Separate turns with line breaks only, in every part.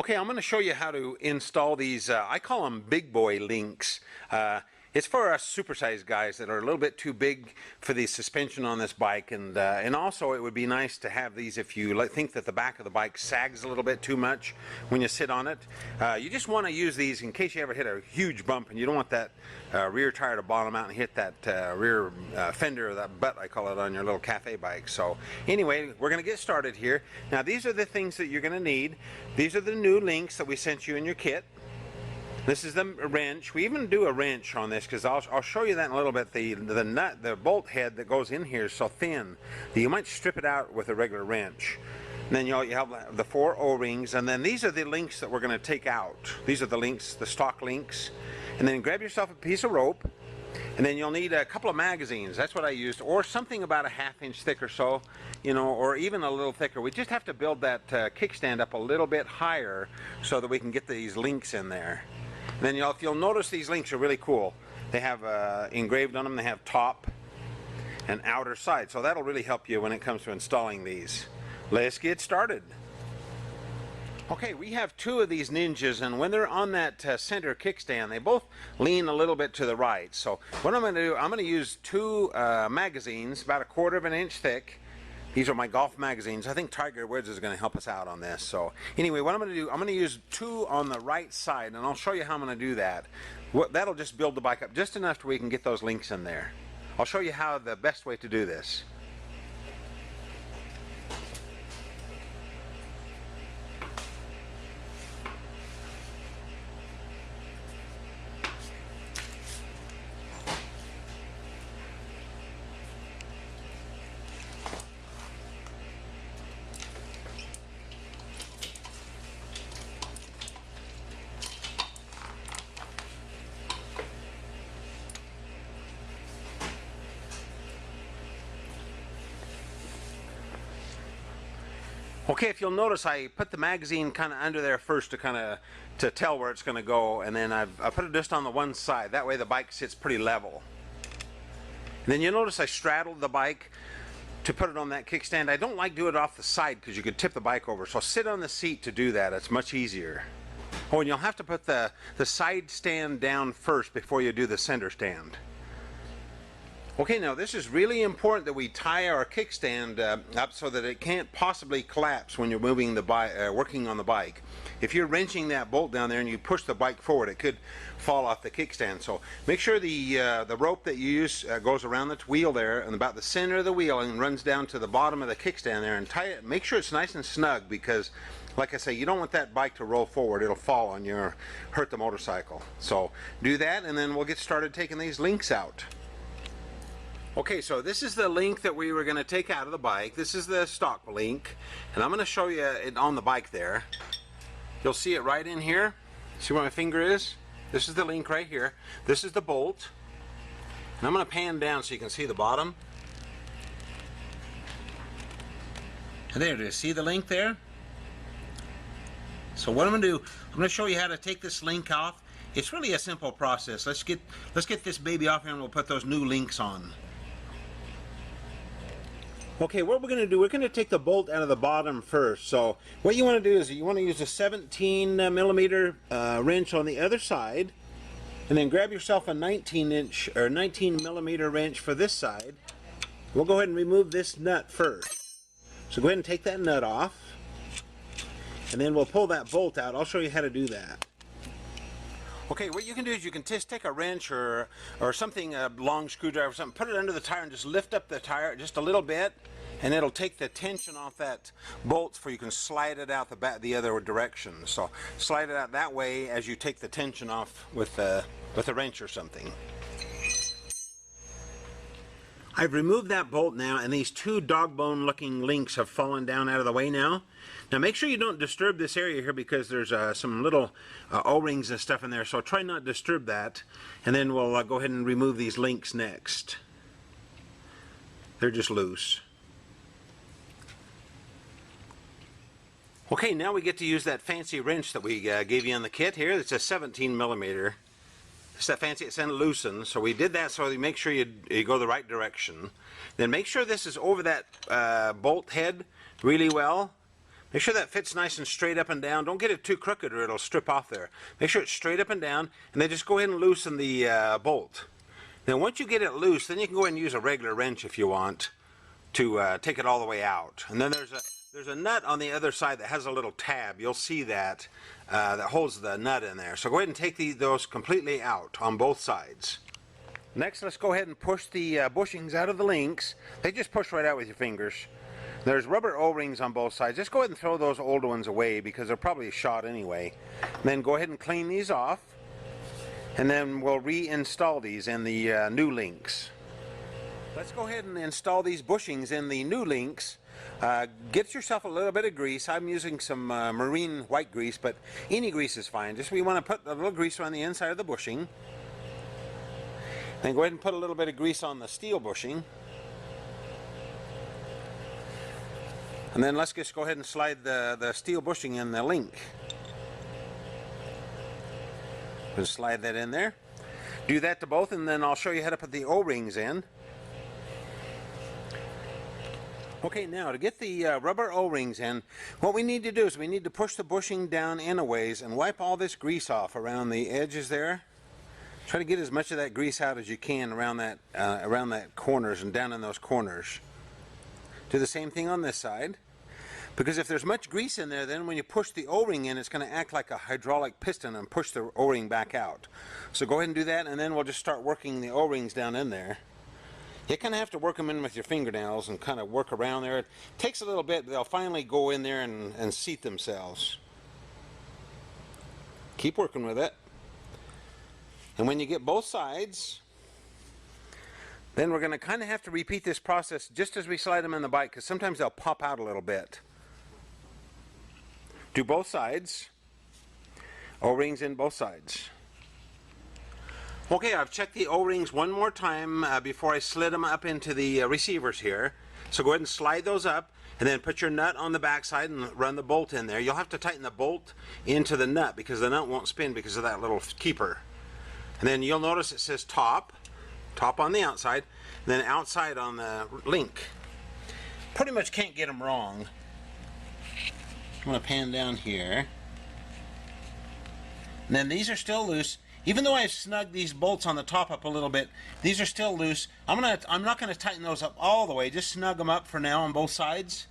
Okay, I'm going to show you how to install these, I call them big boy links. It's for us supersized guys that are a little bit too big for the suspension on this bike, and also it would be nice to have these if you think that the back of the bike sags a little bit too much when you sit on it. You just want to use these in case you ever hit a huge bump and you don't want that rear tire to bottom out and hit that rear fender, or that butt I call it, on your little cafe bike. So anyway, we're going to get started here. Now these are the things that you're going to need. These are the new links that we sent you in your kit. This is the wrench. We even do a wrench on this because I'll show you that in a little bit. The nut, the bolt head that goes in here is so thin that you might strip it out with a regular wrench. And then you have the 4 O-rings, and then these are the links that we're going to take out. These are the links, the stock links. And then grab yourself a piece of rope, and then you'll need a couple of magazines. That's what I used, or something about a 1/2 inch thick or so, you know, or even a little thicker. We just have to build that kickstand up a little bit higher so that we can get these links in there. And then if you'll notice, these links are really cool. They have engraved on them, they have top and outer side, so that'll really help you when it comes to installing these. Let's get started. Okay, we have 2 of these Ninjas, and when they're on that center kickstand, they both lean a little bit to the right. So what I'm going to do, I'm going to use 2 magazines about 1/4 inch thick. These are my golf magazines. I think Tiger Woods is going to help us out on this. So anyway, what I'm going to do, I'm going to use 2 on the right side, and I'll show you how I'm going to do that. That'll just build the bike up just enough so we can get those links in there. I'll show you how the best way to do this. Okay, if you'll notice, I put the magazine kind of under there first to tell where it's going to go, and then I put it just on the one side. That way the bike sits pretty level. And then you notice I straddled the bike to put it on that kickstand. I don't like doing it off the side because you could tip the bike over, so sit on the seat to do that. It's much easier. Oh, and you'll have to put the side stand down first before you do the center stand. Okay, now this is really important that we tie our kickstand up so that it can't possibly collapse when you're moving the bike, working on the bike. If you're wrenching that bolt down there and you push the bike forward, it could fall off the kickstand. So make sure the rope that you use goes around the wheel there and about the center of the wheel and runs down to the bottom of the kickstand there, and tie it. Make sure it's nice and snug because, like I say, you don't want that bike to roll forward. It'll fall on you or hurt the motorcycle. So do that, and then we'll get started taking these links out. Okay, so this is the link that we were going to take out of the bike. This is the stock link, and I'm going to show you it on the bike there. You'll see it right in here. See where my finger is? This is the link right here. This is the bolt. And I'm going to pan down so you can see the bottom. And there it is. See the link there? So what I'm going to do, I'm going to show you how to take this link off. It's really a simple process. Let's get this baby off here and we'll put those new links on. Okay, what we're going to do, we're going to take the bolt out of the bottom first. So what you want to do is you want to use a 17 millimeter wrench on the other side, and then grab yourself a 19 millimeter wrench for this side. We'll go ahead and remove this nut first. So go ahead and take that nut off, and then we'll pull that bolt out. I'll show you how to do that. Okay, what you can do is you can just take a wrench or something, a long screwdriver or something, put it under the tire and just lift up the tire just a little bit, and it'll take the tension off that bolt so you can slide it out the other direction. So slide it out that way as you take the tension off with a wrench or something. I've removed that bolt now, and these 2 dog bone looking links have fallen down out of the way now. Now make sure you don't disturb this area here because there's some little O-rings and stuff in there, so try not to disturb that. And then we'll go ahead and remove these links next. They're just loose. Okay, now we get to use that fancy wrench that we gave you in the kit here. It's a 17 millimeter. It's that fancy, it's loosened. So we did that so you make sure you go the right direction. Then make sure this is over that bolt head really well. Make sure that fits nice and straight up and down. Don't get it too crooked or it'll strip off there. Make sure it's straight up and down, and then just go ahead and loosen the bolt. Now once you get it loose, then you can go ahead and use a regular wrench if you want to take it all the way out. And then there's a nut on the other side that has a little tab. You'll see that that holds the nut in there. So go ahead and take those completely out on both sides. Next, let's go ahead and push the bushings out of the links. They just push right out with your fingers. There's rubber O-rings on both sides. Just go ahead and throw those old ones away because they're probably shot anyway. And then go ahead and clean these off. And then we'll reinstall these in the new links. Let's go ahead and install these bushings in the new links. Get yourself a little bit of grease. I'm using some marine white grease, but any grease is fine. Just we want to put a little grease around the inside of the bushing. Then go ahead and put a little bit of grease on the steel bushing. And then let's just go ahead and slide the steel bushing in the link. Just slide that in there. Do that to both, and then I'll show you how to put the O-rings in. Okay, now to get the rubber O-rings in, what we need to do is we need to push the bushing down in a ways and wipe all this grease off around the edges there. Try to get as much of that grease out as you can around that corners and down in those corners. Do the same thing on this side. Because if there's much grease in there, then when you push the O-ring in, it's going to act like a hydraulic piston and push the O-ring back out. So go ahead and do that, and then we'll just start working the O-rings down in there. You kind of have to work them in with your fingernails and kind of work around there. It takes a little bit, but they'll finally go in there and seat themselves. Keep working with it. And when you get both sides, then we're going to kind of have to repeat this process just as we slide them in the bike, because sometimes they'll pop out a little bit. Do both sides. O-rings in both sides. Okay, I've checked the O-rings one more time before I slid them up into the receivers here. So go ahead and slide those up, and then put your nut on the back side and run the bolt in there. You'll have to tighten the bolt into the nut because the nut won't spin because of that little keeper. And then you'll notice it says top on the outside, and then outside on the link. Pretty much can't get them wrong. I'm going to pan down here. And then these are still loose. Even though I've snugged these bolts on the top up a little bit, these are still loose. I'm not going to tighten those up all the way. Just snug them up for now on both sides.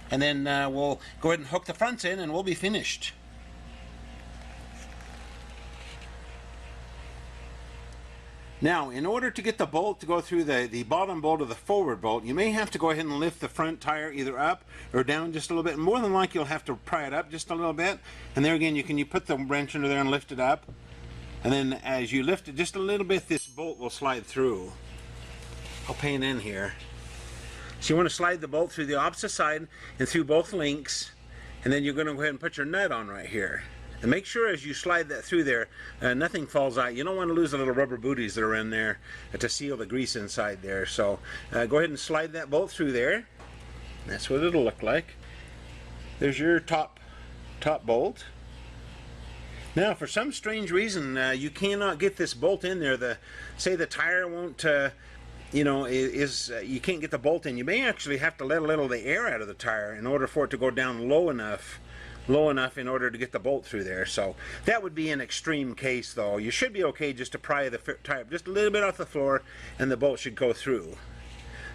And then we'll go ahead and hook the fronts in and we'll be finished. Now, in order to get the bolt to go through the bottom bolt of the forward bolt, you may have to go ahead and lift the front tire either up or down just a little bit. More than likely, you'll have to pry it up just a little bit. And there again, you put the wrench under there and lift it up. And then as you lift it just a little bit, this bolt will slide through. I'll pan in here. So you want to slide the bolt through the opposite side and through both links. And then you're going to go ahead and put your nut on right here. And make sure as you slide that through there, nothing falls out. You don't want to lose the little rubber booties that are in there to seal the grease inside there. So go ahead and slide that bolt through there. That's what it'll look like. There's your top bolt. Now, for some strange reason, you cannot get this bolt in there. Say the tire won't, you can't get the bolt in. You may actually have to let a little of the air out of the tire in order for it to go down low enough in order to get the bolt through there. So that would be an extreme case, though. You should be okay just to pry the tire up just a little bit off the floor, and the bolt should go through.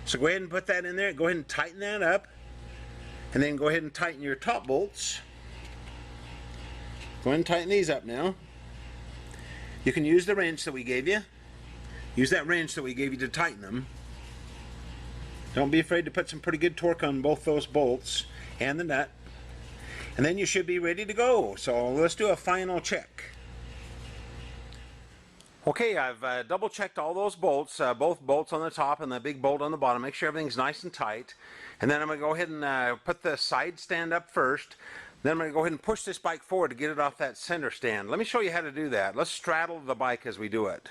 So go ahead and put that in there. Go ahead and tighten that up, and then go ahead and tighten your top bolts. Go ahead and tighten these up now. You can use the wrench that we gave you. Use that wrench that we gave you to tighten them. Don't be afraid to put some pretty good torque on both those bolts and the nut. And then you should be ready to go. So let's do a final check. Okay, I've double checked all those bolts, both bolts on the top and the big bolt on the bottom. Make sure everything's nice and tight. And then I'm going to go ahead and put the side stand up first. Then I'm going to go ahead and push this bike forward to get it off that center stand. Let me show you how to do that. Let's straddle the bike as we do it.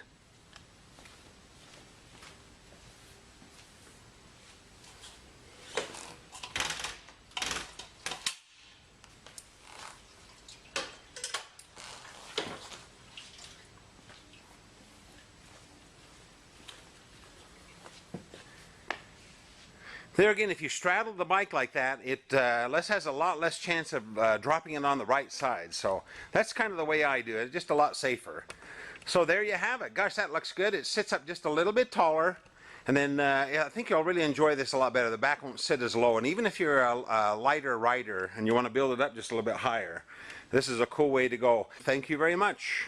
There again, if you straddle the bike like that, it has a lot less chance of dropping it on the right side. So that's kind of the way I do it, just a lot safer. So there you have it. Gosh, that looks good. It sits up just a little bit taller. And then yeah, I think you'll really enjoy this a lot better. The back won't sit as low. And even if you're a lighter rider and you want to build it up just a little bit higher, this is a cool way to go. Thank you very much.